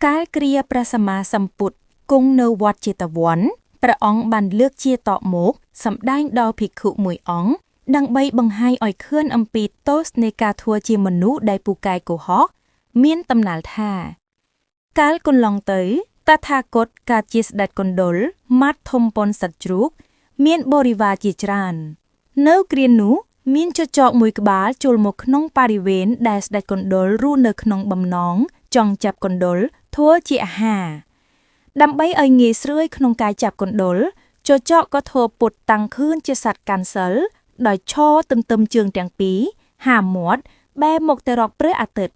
កាលគ្រាព្រះសម្មាសម្ពុទ្ធគង់នៅវត្តចេតវ័នព្រះអង្គបានលើកជាតបមកសម្ដែងដល់ភិក្ខុមួយអង្គដើម្បីបង្ហាញឲ្យឃើញអំពីទោសនៃការធ្វើជាមនុស្សដែលពូកែកុហកមានតំណាលថាកាលកន្លងទៅតថាគតកើតជាស្ដេចកណ្ដុរម៉ាត់ធំប៉ុនសត្វជ្រូកមានបរិវារជាច្រើននៅគ្រានោះមានចចកមួយក្បាលចូលមកក្នុងបរិវេណដែលស្ដេចកណ្ដុររស់នៅក្នុងបំណងចង់ចាប់កណ្ដុរធ្វើជាអាហារដើម្បីឲ្យងាយស្រួលក្នុងការចាប់កណ្ដុរចចកក៏ធ្វើពុតតាំងខឿនជាសត្វកាន់សិលដោយឈរទន្ទឹមជើងទាំងពីរហាមាត់បែរមុខទៅរកព្រះអាទិត្យ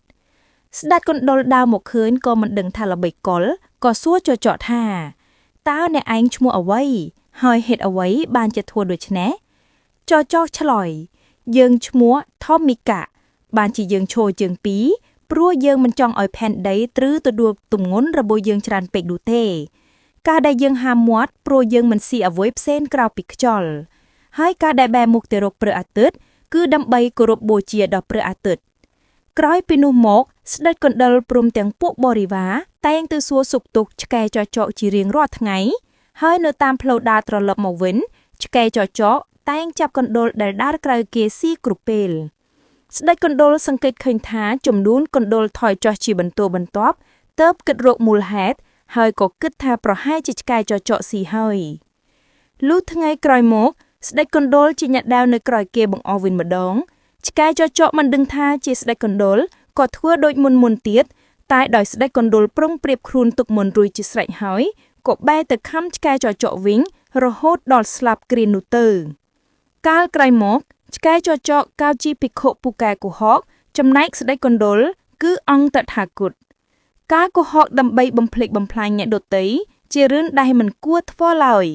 ស្ដេចកណ្ដុរដើរមកឃើញក៏មិនដឹងថាល្បិចកលក៏សួរចចកថាតើអ្នកឯងឈ្មោះអ្វីហើយហេតុអ្វីបានជាធ្វើដូច្នេះចចកឆ្លើយយើងឈ្មោះថមមីកាបានជាយើងឈរជើងពីរព្រោះយើងមិនចង់ឲ្យផែនដីទ្រឺទៅដួលទម្ងន់របស់យើងច្រើនពេកនោះទេការដែលយើងហាមាត់ព្រោះយើងមិនស៊ីអ្វីផ្សេងក្រៅពីខ្យល់ហើយការដែលបែរមុខទៅរកព្រះអាទិត្យគឺដើម្បីគោរពបូជាដល់ព្រះអាទិត្យក្រោយពីនោះមកស្ដេចកណ្ដុរព្រមទាំងពួកបរិវារតែងទៅសួរសុខទុក្ខឆ្កែចចកជារៀងរាល់ថ្ងៃហើយនៅតាមផ្លូវដើរត្រឡប់មកវិញឆ្កែចចកតែងចាប់កណ្ដុរដែលដើរក្រៅគេស៊ីគ្រប់ពេលស្ដេចកណ្ដុរសង្កេតឃើញថាចំនួនកណ្ដុរថយចុះជាបន្តបន្ទាប់ទើបគិតរកមូលហេតុហើយក៏គិតថាប្រហែលជាឆ្កែចចកស៊ីហើយលុះថ្ងៃក្រោយមកស្ដេចកណ្ដុរជាអ្នកដាវនៅក្រោយគេបង្អស់វិញម្ដងឆ្កែចចកមិនដឹងថាជាស្ដេចកណ្ដុរក៏ធ្វើដូចមុនទៀតតែដោយស្ដេចកណ្ដុរប្រុងប្រៀបខ្លួនទុកមុនរួចជាស្រេចហើយក៏បែរទៅខំឆ្កែចចកវិញរហូតដល់ស្លាប់គ្រានោះទៅកាលក្រោយមកឆ្កែចចកកើតជាភិក្ខុពូកែកុហកចំណែកស្ដេចកណ្ដុរគឺអង្គតថាគតការកុហកដើម្បីបំភ្លេចបំផ្លាញអ្នកដទៃជារឿងដែលមិនគួរធ្វើឡើយ